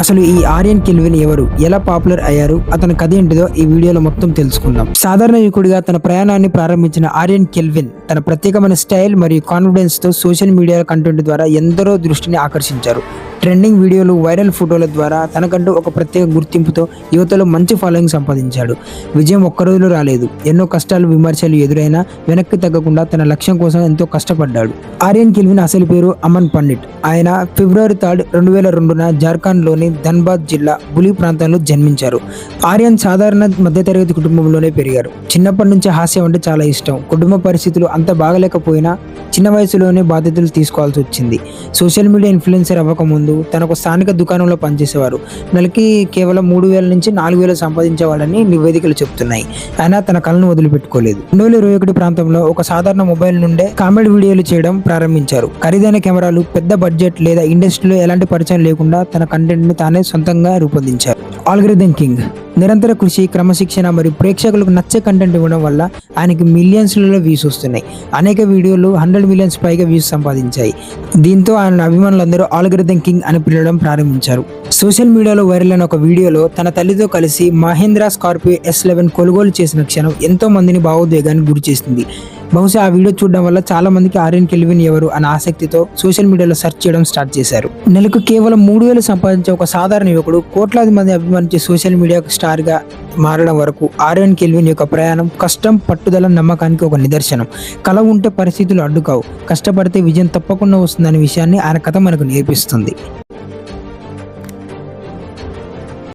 అసలు ఈ ఆర్యన్ కెల్విన్ ఎవరు, ఎలా పాపులర్ అయ్యారు, అతని కథ ఏంటిదో ఈ వీడియోలో మొత్తం తెలుసుకుందాం. సాధారణ యువకుడిగా తన ప్రయాణాన్ని ప్రారంభించిన ఆర్యన్ కెల్విన్ తన ప్రత్యేకమైన స్టైల్ మరియు కాన్ఫిడెన్స్ తో సోషల్ మీడియా కంటెంట్ ద్వారా ఎందరో దృష్టిని ఆకర్షించారు. ట్రెండింగ్ వీడియోలు, వైరల్ ఫోటోల ద్వారా తనకంటూ ఒక ప్రత్యేక గుర్తింపుతో యువతలో మంచి ఫాలోయింగ్ సంపాదించాడు. విజయం ఒక్క రోజులో రాలేదు. ఎన్నో కష్టాలు, విమర్శలు ఎదురైనా వెనక్కి తగ్గకుండా తన లక్ష్యం కోసం ఎంతో కష్టపడ్డాడు. ఆర్యన్ కెల్విన్ అసలు పేరు అమన్ పండిట్. ఆయన ఫిబ్రవరి 3, 2002న జార్ఖండ్లోని ధన్బాద్ జిల్లా బులి ప్రాంతంలో జన్మించారు. ఆర్యన్ సాధారణ మధ్యతరగతి కుటుంబంలోనే పెరిగారు. చిన్నప్పటి నుంచి హాస్యం అంటే చాలా ఇష్టం. కుటుంబ పరిస్థితులు అంత బాగలేకపోయినా చిన్న వయసులోనే బాధ్యతలు తీసుకోవాల్సి వచ్చింది. సోషల్ మీడియా ఇన్ఫ్లుయెన్సర్ అవ్వకముందు తనకు స్థానిక దుకాణంలో పనిచేసేవారు. నెలకి కేవలం 3,000 నుంచి 4,000 సంపాదించేవాడని నివేదికలు చెబుతున్నాయి. అయినా తన కళను వదిలిపెట్టుకోలేదు. 2021 ప్రాంతంలో ఒక సాధారణ మొబైల్ నుండే కామెడీ వీడియోలు చేయడం ప్రారంభించారు. ఖరీదైన కెమెరాలు, పెద్ద బడ్జెట్ లేదా ఇండస్ట్రీలో ఎలాంటి పరిచయం లేకుండా తన కంటెంట్ ని తానే సొంతంగా రూపొందించారు. Algorithm king. నిరంతర కృషి, క్రమశిక్షణ మరియు ప్రేక్షకులకు నచ్చే కంటెంట్ ఇవ్వడం వల్ల ఆయనకి మిలియన్స్లలో వ్యూస్ వస్తున్నాయి. అనేక వీడియోలు 100 మిలియన్స్ పైగా వ్యూస్ సంపాదించాయి. దీంతో ఆయన అభిమానులందరూ ఆల్గరిథం కింగ్ అని పిలవడం ప్రారంభించారు. సోషల్ మీడియాలో వైరల్ అయిన ఒక వీడియోలో తన తల్లితో కలిసి మహేంద్ర స్కార్పియో S11 కొనుగోలు చేసిన క్షణం ఎంతో మందిని భావోద్వేగానికి గురి చేసింది. బహుశా ఆ వీడియో చూడడం వల్ల చాలా మందికి ఆర్యన్ కెల్విన్ ఎవరు అనే ఆసక్తితో సోషల్ మీడియాలో సెర్చ్ చేయడం స్టార్ట్ చేశారు. నెలకు కేవలం 3,000 సంపాదించే ఒక సాధారణ యువకుడు కోట్లాది మంది అభిమానించే సోషల్ మీడియా స్టార్ గా మారడం వరకు ఆర్యన్ కెల్విన్ యొక్క ప్రయాణం కష్టం, పట్టుదల, నమ్మకానికి ఒక నిదర్శనం. కళ ఉంటే పరిస్థితులు అడ్డుకావు. కష్టపడితే విజయం తప్పకుండా వస్తుందనే విషయాన్ని ఆయన కథ మనకు నేర్పిస్తుంది.